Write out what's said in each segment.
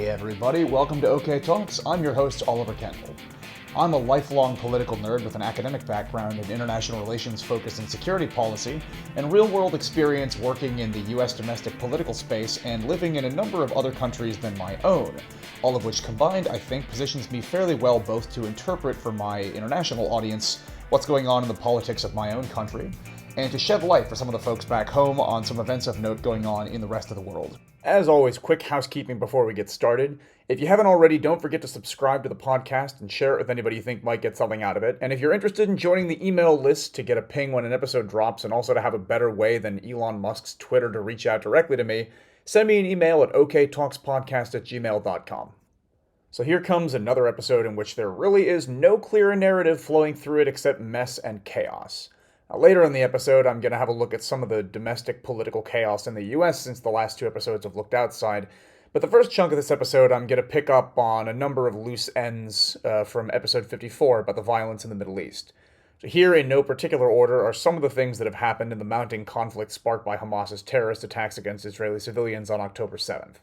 Hey everybody, welcome to OK Talks. I'm your host, Oliver Kendall. I'm a lifelong political nerd with an academic background in international relations focused in security policy and real-world experience working in the US domestic political space and living in a number of other countries than my own, all of which combined, I think, positions me fairly well both to interpret for my international audience what's going on in the politics of my own country, and to shed light for some of the folks back home on some events of note going on in the rest of the world. As always, quick housekeeping before we get started. If you haven't already, don't forget to subscribe to the podcast and share it with anybody you think might get something out of it. And if you're interested in joining the email list to get a ping when an episode drops and also to have a better way than Elon Musk's Twitter to reach out directly to me, send me an email at oktalkspodcast@gmail.com. So here comes another episode in which there really is no clear narrative flowing through it except mess and chaos. Now, later in the episode, I'm going to have a look at some of the domestic political chaos in the US since the last two episodes have looked outside. But the first chunk of this episode, I'm going to pick up on a number of loose ends from episode 54 about the violence in the Middle East. So here, in no particular order, are some of the things that have happened in the mounting conflict sparked by Hamas's terrorist attacks against Israeli civilians on October 7th.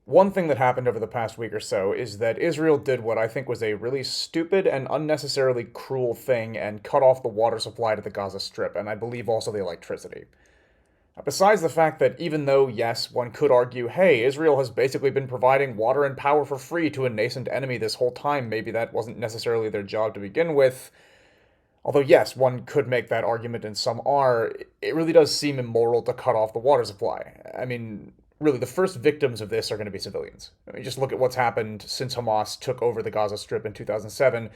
One thing that happened over the past week or so is that Israel did what I think was a really stupid and unnecessarily cruel thing and cut off the water supply to the Gaza Strip, and I believe also the electricity. Besides the fact that even though, yes, one could argue, hey, Israel has basically been providing water and power for free to a nascent enemy this whole time, maybe that wasn't necessarily their job to begin with. Although, yes, one could make that argument, and some are, it really does seem immoral to cut off the water supply. I mean, really, the first victims of this are going to be civilians. I mean, just look at what's happened since Hamas took over the Gaza Strip in 2007.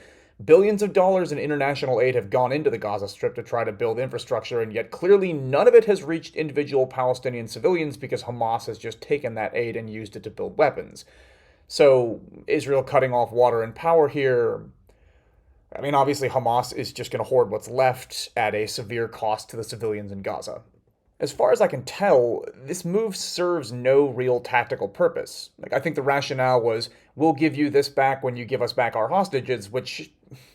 Billions of dollars in international aid have gone into the Gaza Strip to try to build infrastructure, and yet clearly none of it has reached individual Palestinian civilians because Hamas has just taken that aid and used it to build weapons. So, Israel cutting off water and power here, I mean, obviously Hamas is just going to hoard what's left at a severe cost to the civilians in Gaza. As far as I can tell, this move serves no real tactical purpose. I think the rationale was, we'll give you this back when you give us back our hostages, which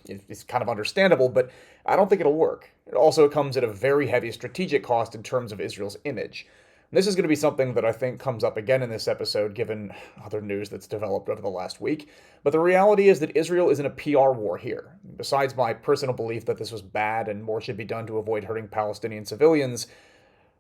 is kind of understandable, but I don't think it'll work. It also comes at a very heavy strategic cost in terms of Israel's image. This is going to be something that I think comes up again in this episode, given other news that's developed over the last week. But the reality is that Israel is in a PR war here. Besides my personal belief that this was bad and more should be done to avoid hurting Palestinian civilians,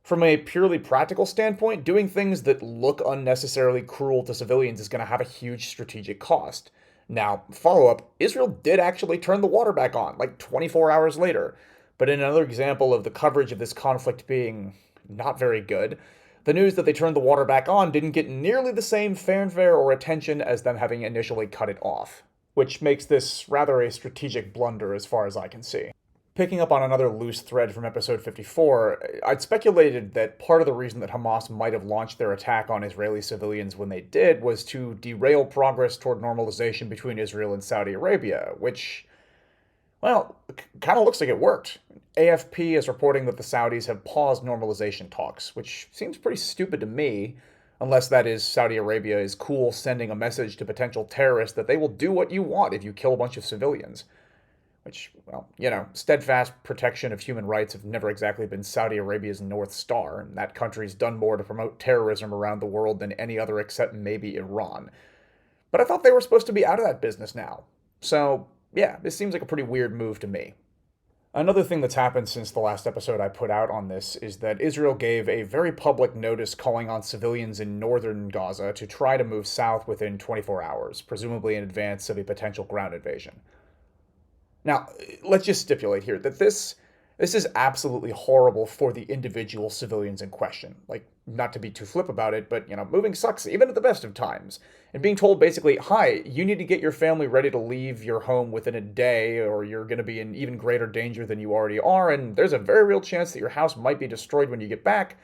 from a purely practical standpoint, doing things that look unnecessarily cruel to civilians is going to have a huge strategic cost. Now, follow-up, Israel did actually turn the water back on, like 24 hours later. But in another example of the coverage of this conflict being not very good, the news that they turned the water back on didn't get nearly the same fanfare or attention as them having initially cut it off, which makes this rather a strategic blunder as far as I can see. Picking up on another loose thread from episode 54, I'd speculated that part of the reason that Hamas might have launched their attack on Israeli civilians when they did was to derail progress toward normalization between Israel and Saudi Arabia, which, well, kind of looks like it worked. AFP is reporting that the Saudis have paused normalization talks, which seems pretty stupid to me, unless that is Saudi Arabia is cool sending a message to potential terrorists that they will do what you want if you kill a bunch of civilians. Which, well, steadfast protection of human rights have never exactly been Saudi Arabia's North Star, and that country's done more to promote terrorism around the world than any other except maybe Iran. But I thought they were supposed to be out of that business now. So, yeah, this seems like a pretty weird move to me. Another thing that's happened since the last episode I put out on this is that Israel gave a very public notice calling on civilians in northern Gaza to try to move south within 24 hours, presumably in advance of a potential ground invasion. Now, let's just stipulate here that this is absolutely horrible for the individual civilians in question. Like, not to be too flip about it, but, moving sucks even at the best of times. And being told basically, hi, you need to get your family ready to leave your home within a day, or you're going to be in even greater danger than you already are, and there's a very real chance that your house might be destroyed when you get back.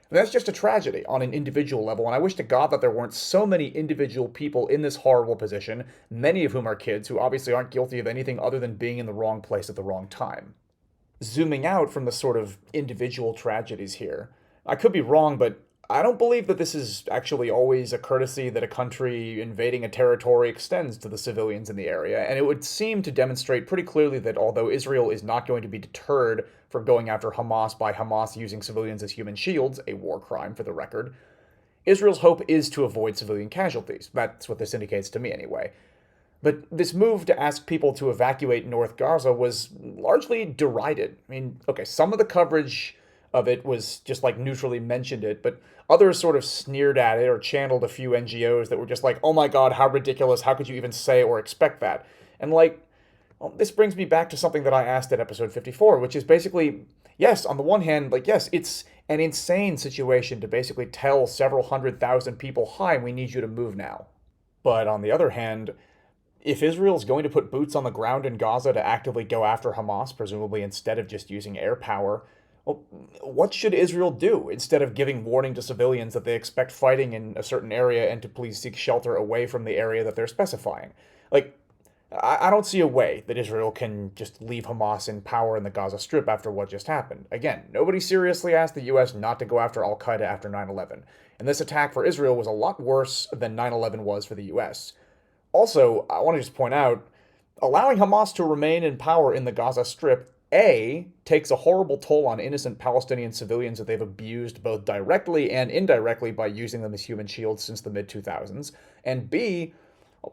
And that's just a tragedy on an individual level, and I wish to God that there weren't so many individual people in this horrible position, many of whom are kids who obviously aren't guilty of anything other than being in the wrong place at the wrong time. Zooming out from the sort of individual tragedies here, I could be wrong, but I don't believe that this is actually always a courtesy that a country invading a territory extends to the civilians in the area, and it would seem to demonstrate pretty clearly that although Israel is not going to be deterred from going after Hamas by Hamas using civilians as human shields, a war crime for the record, Israel's hope is to avoid civilian casualties. That's what this indicates to me, anyway. But this move to ask people to evacuate North Gaza was largely derided. I mean, okay, some of the coverage of it was just like neutrally mentioned it, but others sort of sneered at it or channeled a few NGOs that were just like, oh my God, how ridiculous. How could you even say or expect that? And like, well, this brings me back to something that I asked at episode 54, which is basically, yes, on the one hand, like, yes, it's an insane situation to basically tell several 100,000 people, hi, we need you to move now. But on the other hand, if Israel's going to put boots on the ground in Gaza to actively go after Hamas, presumably instead of just using air power, well, what should Israel do instead of giving warning to civilians that they expect fighting in a certain area and to please seek shelter away from the area that they're specifying? Like, I don't see a way that Israel can just leave Hamas in power in the Gaza Strip after what just happened. Again, nobody seriously asked the U.S. not to go after Al Qaeda after 9/11, and this attack for Israel was a lot worse than 9/11 was for the U.S. Also, I want to just point out, allowing Hamas to remain in power in the Gaza Strip, A, takes a horrible toll on innocent Palestinian civilians that they've abused both directly and indirectly by using them as human shields since the mid-2000s, and B,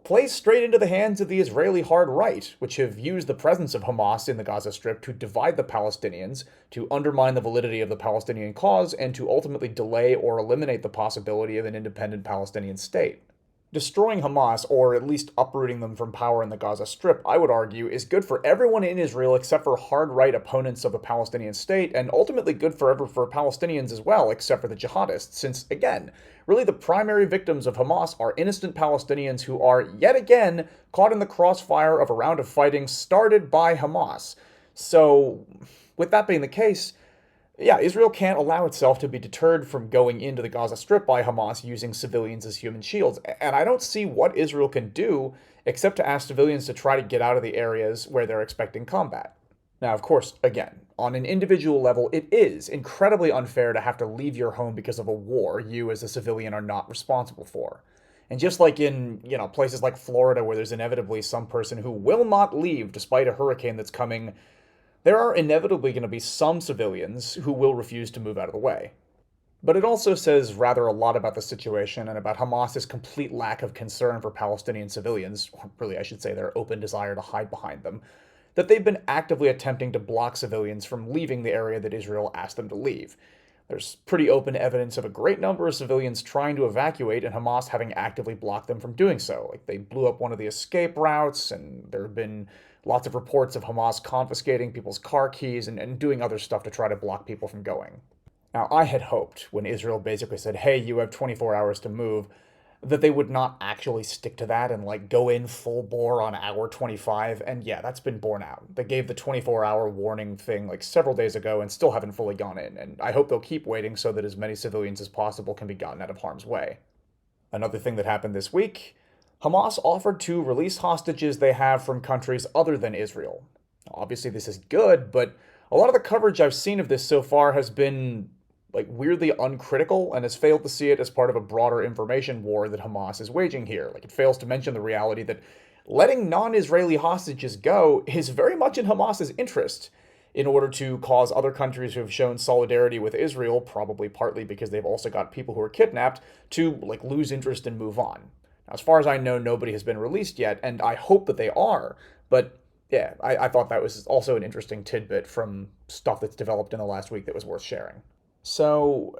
plays straight into the hands of the Israeli hard right, which have used the presence of Hamas in the Gaza Strip to divide the Palestinians, to undermine the validity of the Palestinian cause, and to ultimately delay or eliminate the possibility of an independent Palestinian state. Destroying Hamas, or at least uprooting them from power in the Gaza Strip, I would argue, is good for everyone in Israel except for hard right opponents of the Palestinian state, and ultimately good forever for Palestinians as well, except for the jihadists, since, again, really the primary victims of Hamas are innocent Palestinians who are, yet again, caught in the crossfire of a round of fighting started by Hamas. So, with that being the case, yeah, Israel can't allow itself to be deterred from going into the Gaza Strip by Hamas using civilians as human shields. And I don't see what Israel can do except to ask civilians to try to get out of the areas where they're expecting combat. Now, of course, again, on an individual level, it is incredibly unfair to have to leave your home because of a war you as a civilian are not responsible for. And just like in, places like Florida where there's inevitably some person who will not leave despite a hurricane that's coming, there are inevitably going to be some civilians who will refuse to move out of the way. But it also says rather a lot about the situation and about Hamas's complete lack of concern for Palestinian civilians, or really I should say their open desire to hide behind them, that they've been actively attempting to block civilians from leaving the area that Israel asked them to leave. There's pretty open evidence of a great number of civilians trying to evacuate and Hamas having actively blocked them from doing so. Like, they blew up one of the escape routes, and there have been lots of reports of Hamas confiscating people's car keys and doing other stuff to try to block people from going. Now, I had hoped when Israel basically said, hey, you have 24 hours to move, that they would not actually stick to that and go in full bore on hour 25. And yeah, that's been borne out. They gave the 24-hour warning thing several days ago and still haven't fully gone in. And I hope they'll keep waiting so that as many civilians as possible can be gotten out of harm's way. Another thing that happened this week, Hamas offered to release hostages they have from countries other than Israel. Obviously, this is good, but a lot of the coverage I've seen of this so far has been weirdly uncritical and has failed to see it as part of a broader information war that Hamas is waging here. It fails to mention the reality that letting non-Israeli hostages go is very much in Hamas's interest in order to cause other countries who have shown solidarity with Israel, probably partly because they've also got people who are kidnapped, to lose interest and move on. Now, as far as I know, nobody has been released yet, and I hope that they are, but yeah, I thought that was also an interesting tidbit from stuff that's developed in the last week that was worth sharing. So,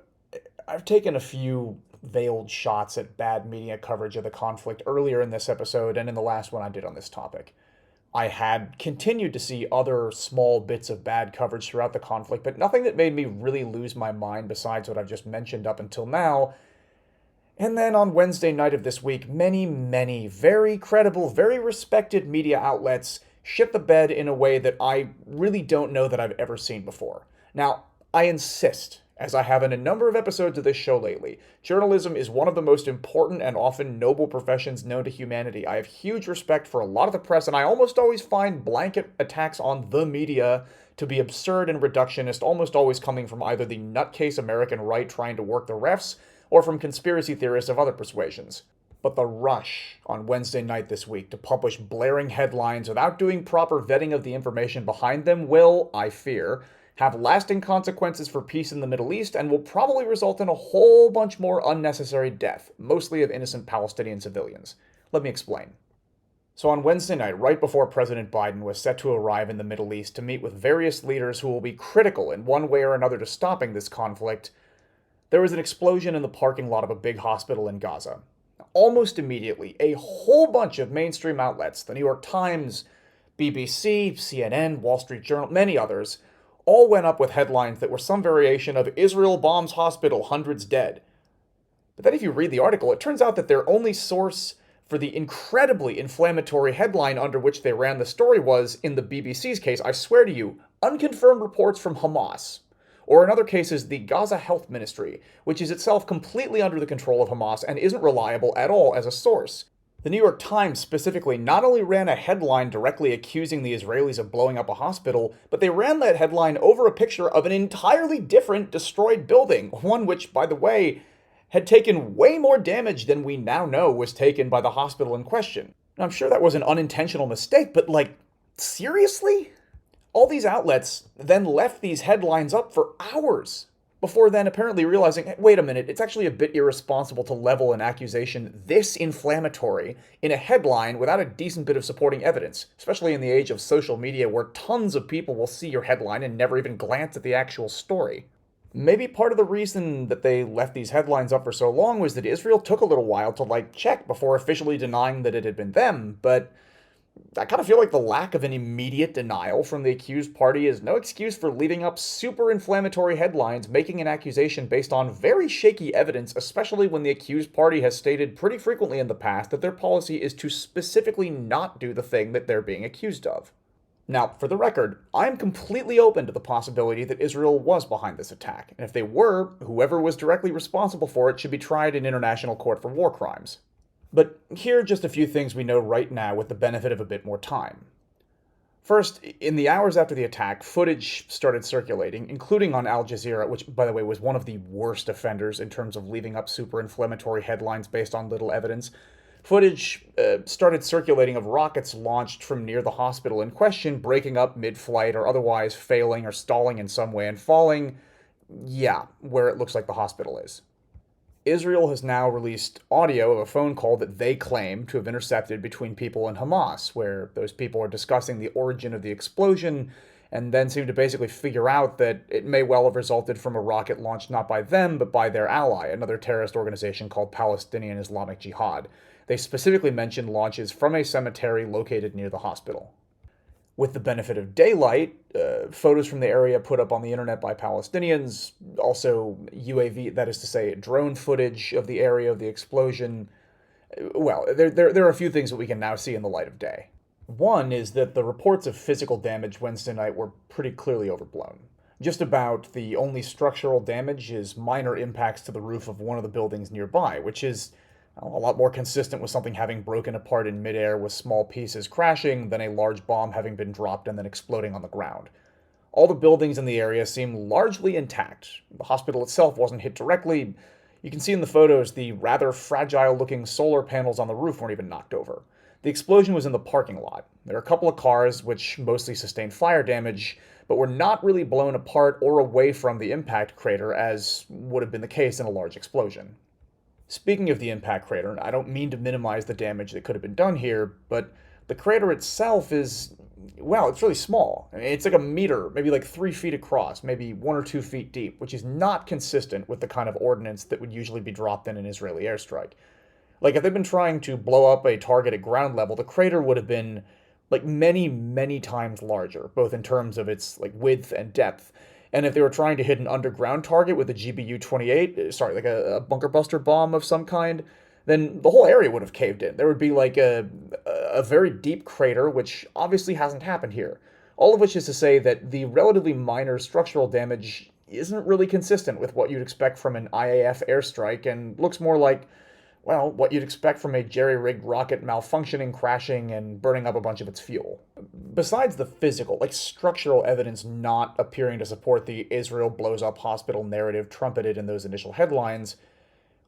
I've taken a few veiled shots at bad media coverage of the conflict earlier in this episode and in the last one I did on this topic. I had continued to see other small bits of bad coverage throughout the conflict, but nothing that made me really lose my mind besides what I've just mentioned up until now. And then on Wednesday night of this week, many very credible, very respected media outlets shit the bed in a way that I really don't know that I've ever seen before. Now, I insist, as I have in a number of episodes of this show lately, journalism is one of the most important and often noble professions known to humanity. I have huge respect for a lot of the press, and I almost always find blanket attacks on the media to be absurd and reductionist, almost always coming from either the nutcase American right trying to work the refs, or from conspiracy theorists of other persuasions. But the rush on Wednesday night this week to publish blaring headlines without doing proper vetting of the information behind them will, I fear, have lasting consequences for peace in the Middle East, and will probably result in a whole bunch more unnecessary death, mostly of innocent Palestinian civilians. Let me explain. So on Wednesday night, right before President Biden was set to arrive in the Middle East to meet with various leaders who will be critical in one way or another to stopping this conflict, there was an explosion in the parking lot of a big hospital in Gaza. Almost immediately, a whole bunch of mainstream outlets, the New York Times, BBC, CNN, Wall Street Journal, many others, all went up with headlines that were some variation of Israel bombs hospital, hundreds dead. But then if you read the article, it turns out that their only source for the incredibly inflammatory headline under which they ran the story was, in the BBC's case, I swear to you, unconfirmed reports from Hamas. Or in other cases, the Gaza Health Ministry, which is itself completely under the control of Hamas and isn't reliable at all as a source. The New York Times specifically not only ran a headline directly accusing the Israelis of blowing up a hospital, but they ran that headline over a picture of an entirely different destroyed building, one which, by the way, had taken way more damage than we now know was taken by the hospital in question. Now, I'm sure that was an unintentional mistake, but seriously? All these outlets then left these headlines up for hours, before then apparently realizing, hey, wait a minute, it's actually a bit irresponsible to level an accusation this inflammatory in a headline without a decent bit of supporting evidence, especially in the age of social media where tons of people will see your headline and never even glance at the actual story. Maybe part of the reason that they left these headlines up for so long was that Israel took a little while to check before officially denying that it had been them, but I kind of feel like the lack of an immediate denial from the accused party is no excuse for leaving up super inflammatory headlines making an accusation based on very shaky evidence, especially when the accused party has stated pretty frequently in the past that their policy is to specifically not do the thing that they're being accused of. Now, for the record, I'm completely open to the possibility that Israel was behind this attack, and if they were, whoever was directly responsible for it should be tried in International Court for War Crimes. But here are just a few things we know right now with the benefit of a bit more time. First, in the hours after the attack, footage started circulating, including on Al Jazeera, which, by the way, was one of the worst offenders in terms of leaving up super inflammatory headlines based on little evidence. Footage started circulating of rockets launched from near the hospital in question, breaking up mid-flight or otherwise failing or stalling in some way and falling, where it looks like the hospital is. Israel has now released audio of a phone call that they claim to have intercepted between people in Hamas, where those people are discussing the origin of the explosion and then seem to basically figure out that it may well have resulted from a rocket launched not by them, but by their ally, another terrorist organization called Palestinian Islamic Jihad. They specifically mentioned launches from a cemetery located near the hospital. With the benefit of daylight, photos from the area put up on the internet by Palestinians, also UAV, that is to say, drone footage of the area of the explosion. Well, there are a few things that we can now see in the light of day. One is that the reports of physical damage Wednesday night were pretty clearly overblown. Just about the only structural damage is minor impacts to the roof of one of the buildings nearby, which is a lot more consistent with something having broken apart in midair with small pieces crashing than a large bomb having been dropped and then exploding on the ground. All the buildings in the area seem largely intact. The hospital itself wasn't hit directly. You can see in the photos the rather fragile-looking solar panels on the roof weren't even knocked over. The explosion was in the parking lot. There are a couple of cars which mostly sustained fire damage, but were not really blown apart or away from the impact crater as would have been the case in a large explosion. Speaking of the impact crater, I don't mean to minimize the damage that could have been done here, but the crater itself is, it's really small. It's like a meter, maybe 3 feet across, maybe 1 or 2 feet deep, which is not consistent with the kind of ordnance that would usually be dropped in an Israeli airstrike. If they'd been trying to blow up a target at ground level, the crater would have been many, many times larger, both in terms of its width and depth. And if they were trying to hit an underground target with a GBU-28, a bunker buster bomb of some kind, then the whole area would have caved in. There would be a very deep crater, which obviously hasn't happened here. All of which is to say that the relatively minor structural damage isn't really consistent with what you'd expect from an IAF airstrike and looks more like, what you'd expect from a jerry-rigged rocket malfunctioning, crashing, and burning up a bunch of its fuel. Besides the physical, structural evidence not appearing to support the Israel blows up hospital narrative trumpeted in those initial headlines,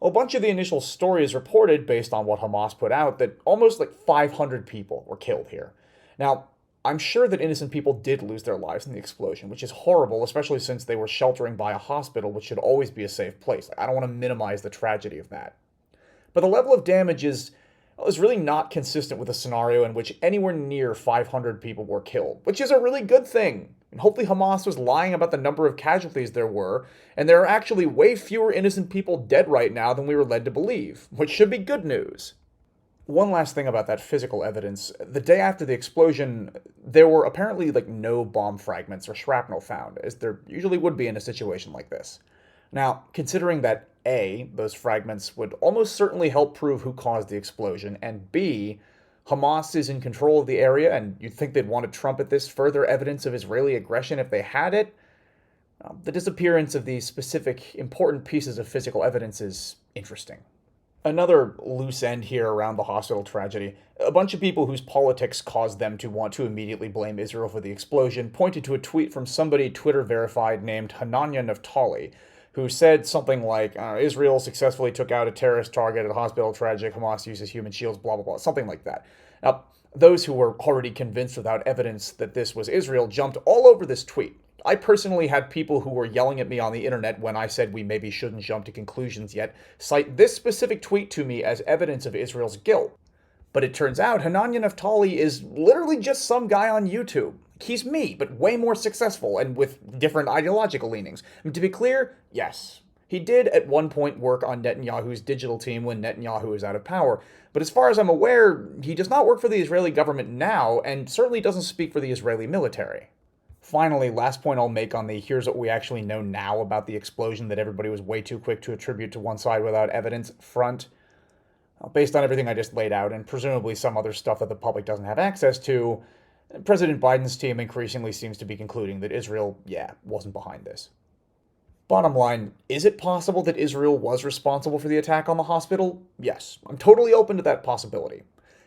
a bunch of the initial stories reported, based on what Hamas put out, that almost 500 people were killed here. Now, I'm sure that innocent people did lose their lives in the explosion, which is horrible, especially since they were sheltering by a hospital, which should always be a safe place. I don't want to minimize the tragedy of that. But the level of damage is really not consistent with a scenario in which anywhere near 500 people were killed, which is a really good thing. And hopefully Hamas was lying about the number of casualties there were, and there are actually way fewer innocent people dead right now than we were led to believe, which should be good news. One last thing about that physical evidence. The day after the explosion, there were apparently no bomb fragments or shrapnel found, as there usually would be in a situation like this. Now, considering that A, those fragments would almost certainly help prove who caused the explosion, and B, Hamas is in control of the area, and you'd think they'd want to trumpet this further evidence of Israeli aggression if they had it, the disappearance of these specific important pieces of physical evidence is interesting. Another loose end here around the hospital tragedy. A bunch of people whose politics caused them to want to immediately blame Israel for the explosion pointed to a tweet from somebody Twitter verified named Hananya Naftali, who said something like, Israel successfully took out a terrorist target at a hospital tragic, Hamas uses human shields, blah, blah, blah, something like that. Now, those who were already convinced without evidence that this was Israel jumped all over this tweet. I personally had people who were yelling at me on the internet when I said we maybe shouldn't jump to conclusions yet, cite this specific tweet to me as evidence of Israel's guilt. But it turns out Hananya Naftali is literally just some guy on YouTube. He's me, but way more successful and with different ideological leanings. And to be clear, yes, he did at one point work on Netanyahu's digital team when Netanyahu was out of power. But as far as I'm aware, he does not work for the Israeli government now, and certainly doesn't speak for the Israeli military. Finally, last point I'll make on the here's what we actually know now about the explosion that everybody was way too quick to attribute to one side without evidence front. Based on everything I just laid out, and presumably some other stuff that the public doesn't have access to, President Biden's team increasingly seems to be concluding that Israel, wasn't behind this. Bottom line, is it possible that Israel was responsible for the attack on the hospital? Yes, I'm totally open to that possibility.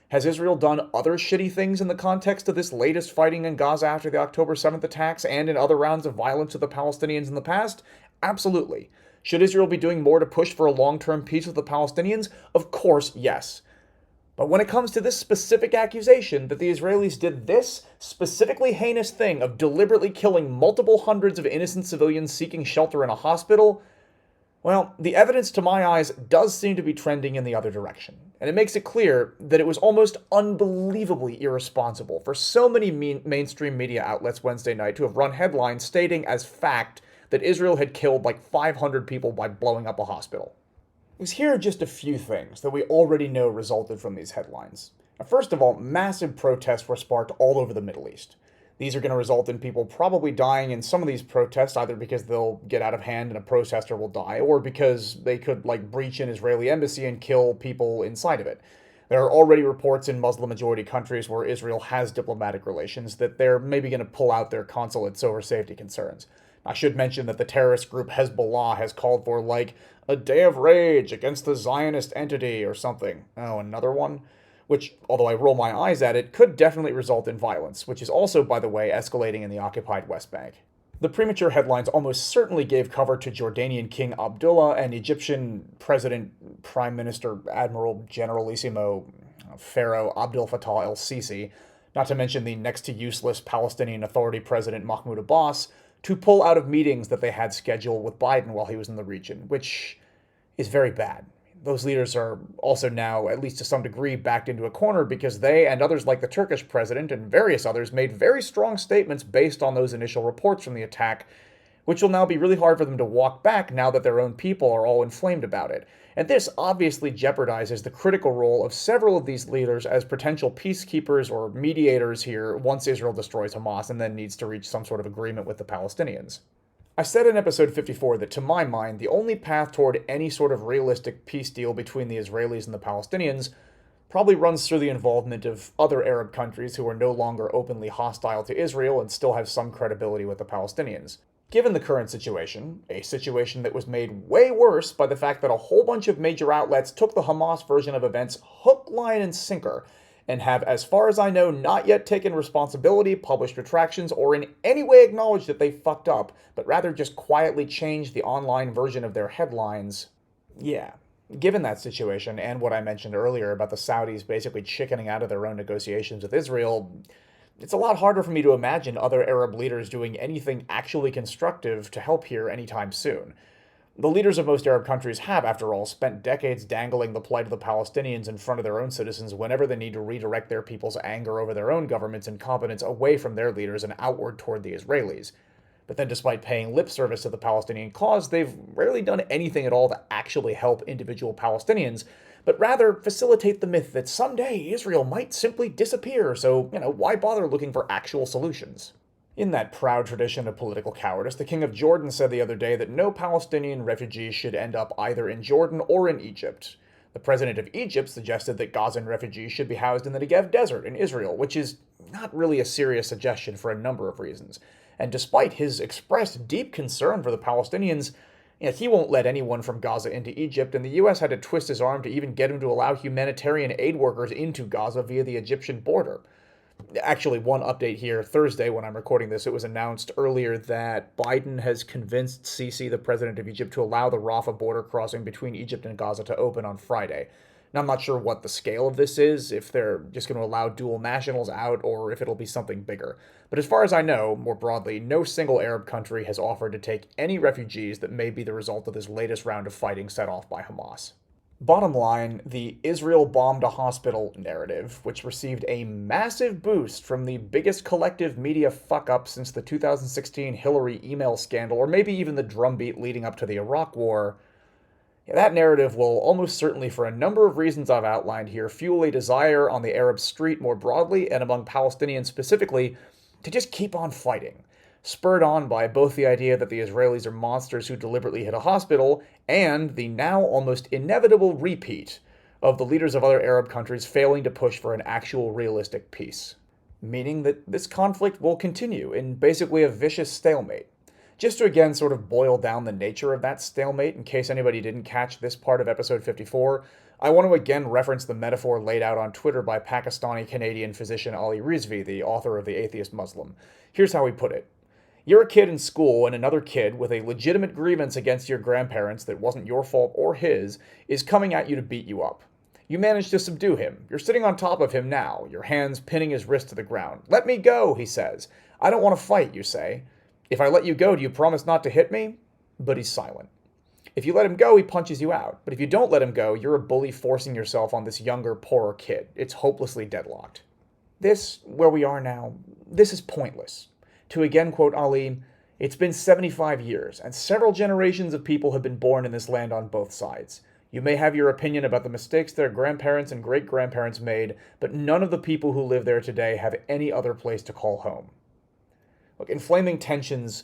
Has Israel done other shitty things in the context of this latest fighting in Gaza after the October 7th attacks and in other rounds of violence with the Palestinians in the past? Absolutely. Should Israel be doing more to push for a long-term peace with the Palestinians? Of course, yes. But when it comes to this specific accusation that the Israelis did this specifically heinous thing of deliberately killing multiple hundreds of innocent civilians seeking shelter in a hospital, well, the evidence to my eyes does seem to be trending in the other direction. And it makes it clear that it was almost unbelievably irresponsible for so many mainstream media outlets Wednesday night to have run headlines stating as fact that Israel had killed 500 people by blowing up a hospital. Here are just a few things that we already know resulted from these headlines. Now, first of all, massive protests were sparked all over the Middle East. These are going to result in people probably dying in some of these protests, either because they'll get out of hand and a protester will die, or because they could breach an Israeli embassy and kill people inside of it. There are already reports in Muslim-majority countries where Israel has diplomatic relations that they're maybe going to pull out their consulates over safety concerns. I should mention that the terrorist group Hezbollah has called for, a day of rage against the Zionist entity or something. Oh, another one? Which, although I roll my eyes at it, could definitely result in violence, which is also, by the way, escalating in the occupied West Bank. The premature headlines almost certainly gave cover to Jordanian King Abdullah and Egyptian President, Prime Minister, Admiral, Generalissimo, Pharaoh Abdel Fattah el-Sisi, not to mention the next to useless Palestinian Authority President Mahmoud Abbas, to pull out of meetings that they had scheduled with Biden while he was in the region, which is very bad. Those leaders are also now, at least to some degree, backed into a corner because they and others like the Turkish president and various others made very strong statements based on those initial reports from the attack, which will now be really hard for them to walk back now that their own people are all inflamed about it. And this obviously jeopardizes the critical role of several of these leaders as potential peacekeepers or mediators here once Israel destroys Hamas and then needs to reach some sort of agreement with the Palestinians. I said in episode 54 that, to my mind, the only path toward any sort of realistic peace deal between the Israelis and the Palestinians probably runs through the involvement of other Arab countries who are no longer openly hostile to Israel and still have some credibility with the Palestinians. Given the current situation, a situation that was made way worse by the fact that a whole bunch of major outlets took the Hamas version of events hook, line, and sinker, and have, as far as I know, not yet taken responsibility, published retractions, or in any way acknowledged that they fucked up, but rather just quietly changed the online version of their headlines. Yeah. Given that situation, and what I mentioned earlier about the Saudis basically chickening out of their own negotiations with Israel, It's a lot harder for me to imagine other Arab leaders doing anything actually constructive to help here anytime soon. The leaders of most Arab countries have, after all, spent decades dangling the plight of the Palestinians in front of their own citizens whenever they need to redirect their people's anger over their own government's incompetence away from their leaders and outward toward the Israelis. But then, despite paying lip service to the Palestinian cause, they've rarely done anything at all to actually help individual Palestinians, but rather facilitate the myth that someday Israel might simply disappear, so, why bother looking for actual solutions? In that proud tradition of political cowardice, the King of Jordan said the other day that no Palestinian refugees should end up either in Jordan or in Egypt. The president of Egypt suggested that Gazan refugees should be housed in the Negev Desert in Israel, which is not really a serious suggestion for a number of reasons. And despite his expressed deep concern for the Palestinians, he won't let anyone from Gaza into Egypt, and the U.S. had to twist his arm to even get him to allow humanitarian aid workers into Gaza via the Egyptian border. Actually, one update here. Thursday, when I'm recording this, it was announced earlier that Biden has convinced Sisi, the president of Egypt, to allow the Rafah border crossing between Egypt and Gaza to open on Friday. Now, I'm not sure what the scale of this is, if they're just going to allow dual nationals out, or if it'll be something bigger. But as far as I know, more broadly, no single Arab country has offered to take any refugees that may be the result of this latest round of fighting set off by Hamas. Bottom line, the Israel bombed a hospital narrative, which received a massive boost from the biggest collective media fuck-up since the 2016 Hillary email scandal, or maybe even the drumbeat leading up to the Iraq War. That narrative will almost certainly, for a number of reasons I've outlined here, fuel a desire on the Arab street more broadly and among Palestinians specifically to just keep on fighting, spurred on by both the idea that the Israelis are monsters who deliberately hit a hospital and the now almost inevitable repeat of the leaders of other Arab countries failing to push for an actual realistic peace, meaning that this conflict will continue in basically a vicious stalemate. Just to again sort of boil down the nature of that stalemate, in case anybody didn't catch this part of episode 54, I want to again reference the metaphor laid out on Twitter by Pakistani-Canadian physician Ali Rizvi, the author of The Atheist Muslim. Here's how he put it. You're a kid in school, and another kid with a legitimate grievance against your grandparents that wasn't your fault or his is coming at you to beat you up. You manage to subdue him. You're sitting on top of him now, your hands pinning his wrist to the ground. Let me go, he says. I don't want to fight, you say. If I let you go, do you promise not to hit me? But he's silent. If you let him go, he punches you out. But if you don't let him go, you're a bully forcing yourself on this younger, poorer kid. It's hopelessly deadlocked. This, where we are now, this is pointless. To again quote Ali, it's been 75 years, and several generations of people have been born in this land on both sides. You may have your opinion about the mistakes their grandparents and great-grandparents made, but none of the people who live there today have any other place to call home. Look, inflaming tensions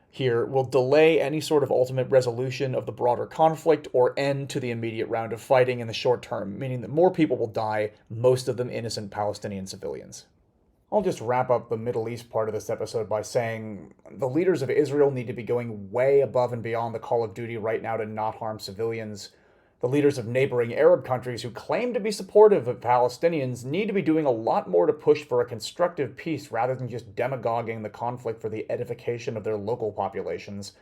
here will delay any sort of ultimate resolution of the broader conflict or end to the immediate round of fighting in the short term, meaning that more people will die, most of them innocent Palestinian civilians. I'll just wrap up the Middle East part of this episode by saying the leaders of Israel need to be going way above and beyond the call of duty right now to not harm civilians. The leaders of neighboring Arab countries who claim to be supportive of Palestinians need to be doing a lot more to push for a constructive peace rather than just demagoguing the conflict for the edification of their local populations.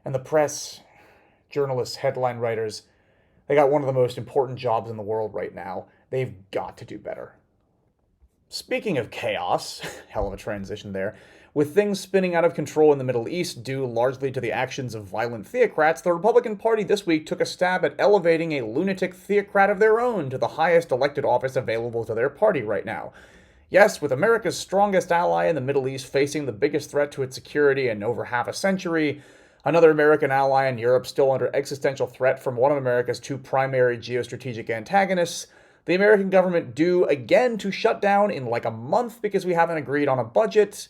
And the press, journalists, headline writers, they got one of the most important jobs in the world right now. They've got to do better. Speaking of chaos, hell of a transition there, with things spinning out of control in the Middle East due largely to the actions of violent theocrats, the Republican Party this week took a stab at elevating a lunatic theocrat of their own to the highest elected office available to their party right now. Yes, with America's strongest ally in the Middle East facing the biggest threat to its security in over half a century, another American ally in Europe still under existential threat from one of America's two primary geostrategic antagonists, the American government due again to shut down in like a month because we haven't agreed on a budget.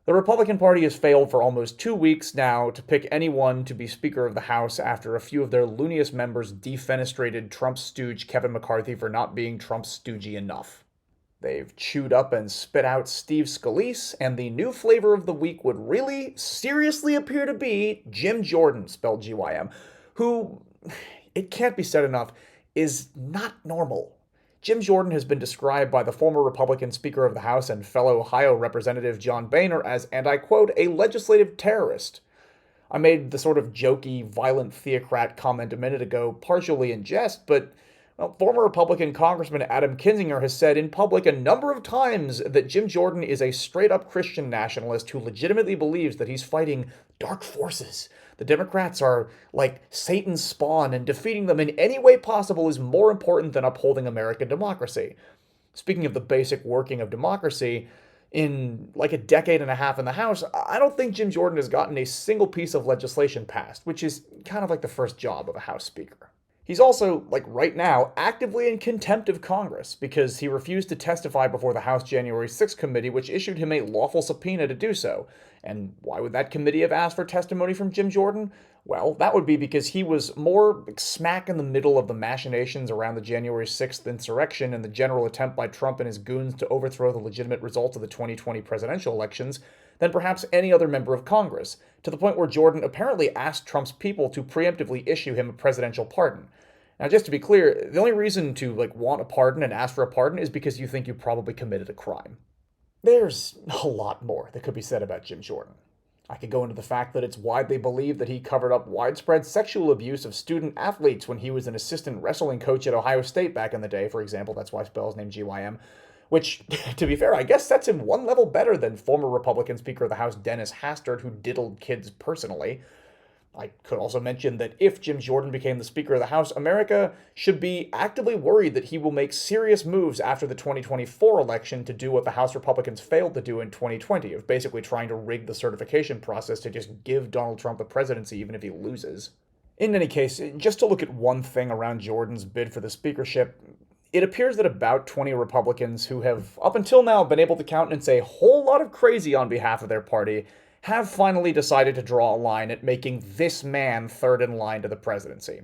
The Republican Party has failed for almost 2 weeks now to pick anyone to be Speaker of the House after a few of their looniest members defenestrated Trump's stooge Kevin McCarthy for not being Trump's stoogey enough. They've chewed up and spit out Steve Scalise, and the new flavor of the week would really seriously appear to be Jim Jordan, spelled G-Y-M, who, it can't be said enough, is not normal. Jim Jordan has been described by the former Republican Speaker of the House and fellow Ohio Representative John Boehner as, and I quote, a legislative terrorist. I made the sort of jokey, violent theocrat comment a minute ago partially in jest, but Well, former Republican Congressman Adam Kinzinger has said in public a number of times that Jim Jordan is a straight up Christian nationalist who legitimately believes that he's fighting dark forces. The Democrats are like Satan's spawn, and defeating them in any way possible is more important than upholding American democracy. Speaking of the basic working of democracy, in like a decade and a half in the House, I don't think Jim Jordan has gotten a single piece of legislation passed, which is kind of like the first job of a House Speaker. He's also, like right now, actively in contempt of Congress because he refused to testify before the House January 6th committee, which issued him a lawful subpoena to do so. And why would that committee have asked for testimony from Jim Jordan? Well, that would be because he was more smack in the middle of the machinations around the January 6th insurrection and the general attempt by Trump and his goons to overthrow the legitimate results of the 2020 presidential elections than perhaps any other member of Congress, to the point where Jordan apparently asked Trump's people to preemptively issue him a presidential pardon. Now, just to be clear, the only reason to want a pardon and ask for a pardon is because you think you probably committed a crime. There's a lot more that could be said about Jim Jordan. I could go into the fact that it's widely believed that he covered up widespread sexual abuse of student athletes when he was an assistant wrestling coach at Ohio State back in the day, for example. That's why I spell his name GYM. Which, to be fair, I guess sets him one level better than former Republican Speaker of the House Dennis Hastert, who diddled kids personally. I could also mention that if Jim Jordan became the Speaker of the House, America should be actively worried that he will make serious moves after the 2024 election to do what the House Republicans failed to do in 2020, of basically trying to rig the certification process to just give Donald Trump the presidency even if he loses. In any case, just to look at one thing around Jordan's bid for the speakership, it appears that about 20 Republicans who have, up until now, been able to countenance a whole lot of crazy on behalf of their party have finally decided to draw a line at making this man third in line to the presidency.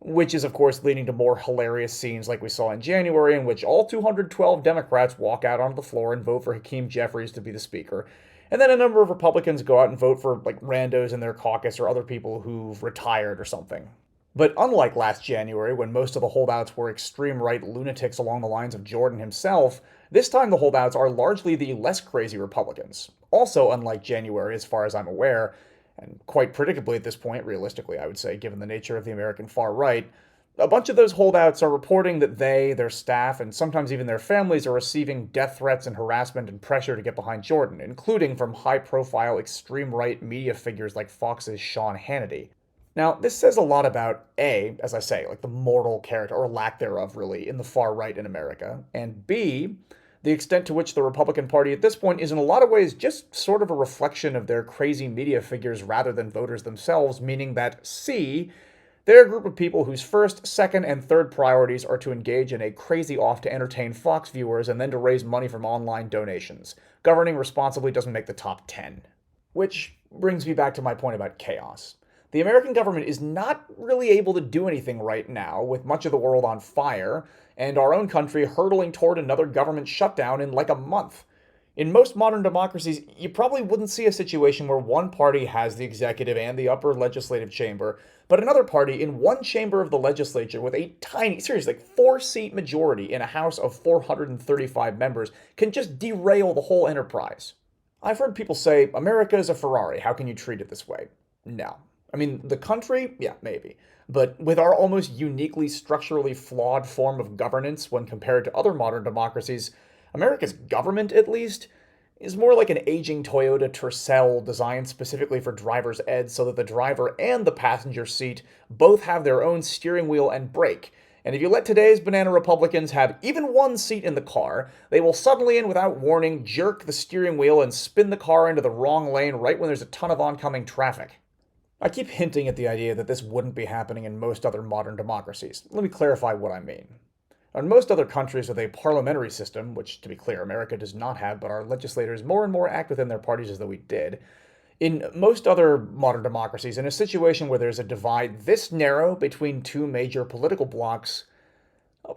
Which is, of course, leading to more hilarious scenes like we saw in January, in which all 212 Democrats walk out onto the floor and vote for Hakeem Jeffries to be the Speaker. And then a number of Republicans go out and vote for, randos in their caucus or other people who've retired or something. But unlike last January, when most of the holdouts were extreme right lunatics along the lines of Jordan himself, this time the holdouts are largely the less crazy Republicans. Also unlike January, as far as I'm aware, and quite predictably at this point, realistically I would say, given the nature of the American far right, a bunch of those holdouts are reporting that they, their staff, and sometimes even their families are receiving death threats and harassment and pressure to get behind Jordan, including from high-profile extreme right media figures like Fox's Sean Hannity. Now, this says a lot about, A, as I say, the moral character, or lack thereof, really, in the far right in America, and B, the extent to which the Republican Party at this point is in a lot of ways just sort of a reflection of their crazy media figures rather than voters themselves, meaning that C, they're a group of people whose first, second, and third priorities are to engage in a crazy off to entertain Fox viewers and then to raise money from online donations. Governing responsibly doesn't make the top 10. Which brings me back to my point about chaos. The American government is not really able to do anything right now, with much of the world on fire, and our own country hurtling toward another government shutdown in a month. In most modern democracies, you probably wouldn't see a situation where one party has the executive and the upper legislative chamber, but another party in one chamber of the legislature with a tiny, seriously, 4-seat majority in a House of 435 members can just derail the whole enterprise. I've heard people say, America is a Ferrari, how can you treat it this way? No. I mean, the country, yeah, maybe. But with our almost uniquely structurally flawed form of governance when compared to other modern democracies, America's government, at least, is more like an aging Toyota Tercel designed specifically for driver's ed so that the driver and the passenger seat both have their own steering wheel and brake. And if you let today's banana Republicans have even one seat in the car, they will suddenly and without warning jerk the steering wheel and spin the car into the wrong lane right when there's a ton of oncoming traffic. I keep hinting at the idea that this wouldn't be happening in most other modern democracies. Let me clarify what I mean. In most other countries with a parliamentary system, which, to be clear, America does not have, but our legislators more and more act within their parties as though we did, in most other modern democracies, in a situation where there's a divide this narrow between two major political blocs,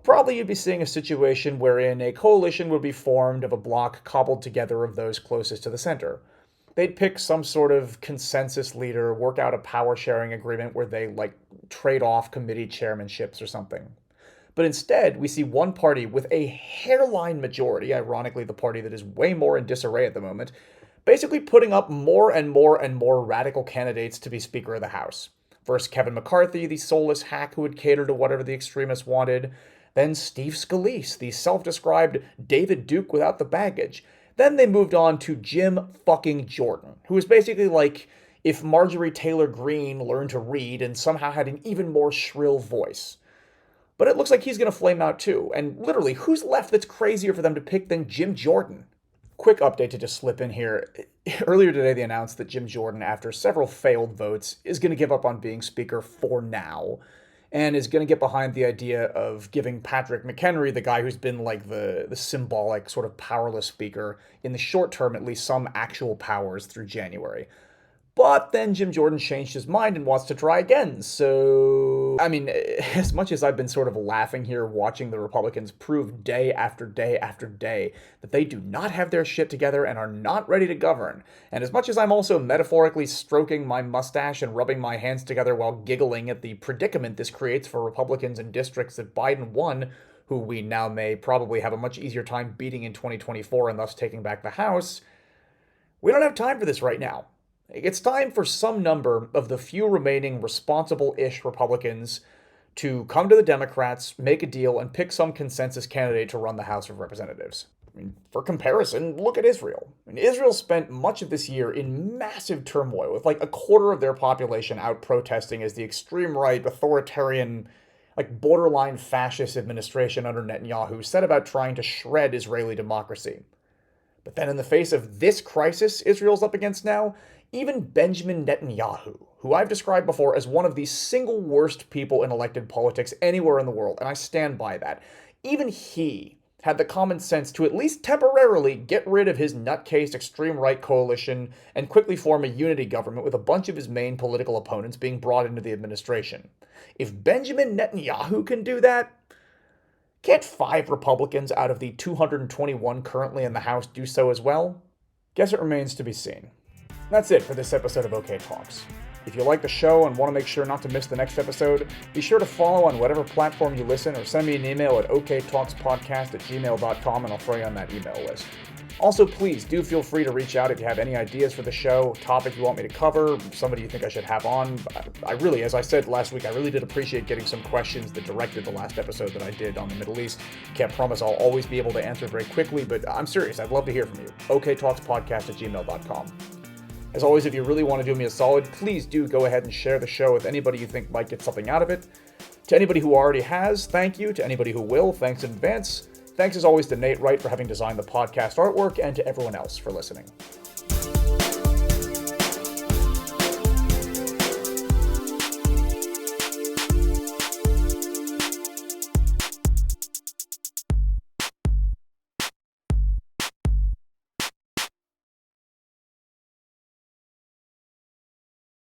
probably you'd be seeing a situation wherein a coalition would be formed of a bloc cobbled together of those closest to the center. They'd pick some sort of consensus leader, work out a power-sharing agreement where they, trade off committee chairmanships or something. But instead, we see one party with a hairline majority, ironically the party that is way more in disarray at the moment, basically putting up more and more and more radical candidates to be Speaker of the House. First Kevin McCarthy, the soulless hack who would cater to whatever the extremists wanted. Then Steve Scalise, the self-described David Duke without the baggage. Then they moved on to Jim fucking Jordan, who was basically like if Marjorie Taylor Greene learned to read and somehow had an even more shrill voice. But it looks like he's going to flame out too. And literally, who's left that's crazier for them to pick than Jim Jordan? Quick update to just slip in here. Earlier today, they announced that Jim Jordan, after several failed votes, is going to give up on being speaker for now, and is going to get behind the idea of giving Patrick McHenry, the guy who's been like the symbolic sort of powerless speaker, in the short term at least, some actual powers through January. But then Jim Jordan changed his mind and wants to try again. So, I mean, as much as I've been sort of laughing here watching the Republicans prove day after day after day that they do not have their shit together and are not ready to govern, and as much as I'm also metaphorically stroking my mustache and rubbing my hands together while giggling at the predicament this creates for Republicans in districts that Biden won, who we now may probably have a much easier time beating in 2024 and thus taking back the House, we don't have time for this right now. It's time for some number of the few remaining responsible-ish Republicans to come to the Democrats, make a deal, and pick some consensus candidate to run the House of Representatives. I mean, for comparison, look at Israel. I mean, Israel spent much of this year in massive turmoil, with like a quarter of their population out protesting as the extreme right, authoritarian, like borderline fascist administration under Netanyahu set about trying to shred Israeli democracy. But then in the face of this crisis Israel's up against now, even Benjamin Netanyahu, who I've described before as one of the single worst people in elected politics anywhere in the world, and I stand by that, even he had the common sense to at least temporarily get rid of his nutcase extreme right coalition and quickly form a unity government with a bunch of his main political opponents being brought into the administration. If Benjamin Netanyahu can do that, can't 5 Republicans out of the 221 currently in the House do so as well? Guess it remains to be seen. That's it for this episode of OK Talks. If you like the show and want to make sure not to miss the next episode, be sure to follow on whatever platform you listen or send me an email at oktalkspodcast@gmail.com and I'll throw you on that email list. Also, please do feel free to reach out if you have any ideas for the show, topic you want me to cover, somebody you think I should have on. I really, as I said last week, I really did appreciate getting some questions that directed the last episode that I did on the Middle East. Can't promise I'll always be able to answer very quickly, but I'm serious. I'd love to hear from you. oktalkspodcast@gmail.com. As always, if you really want to do me a solid, please do go ahead and share the show with anybody you think might get something out of it. To anybody who already has, thank you. To anybody who will, thanks in advance. Thanks as always to Nate Wright for having designed the podcast artwork, and to everyone else for listening.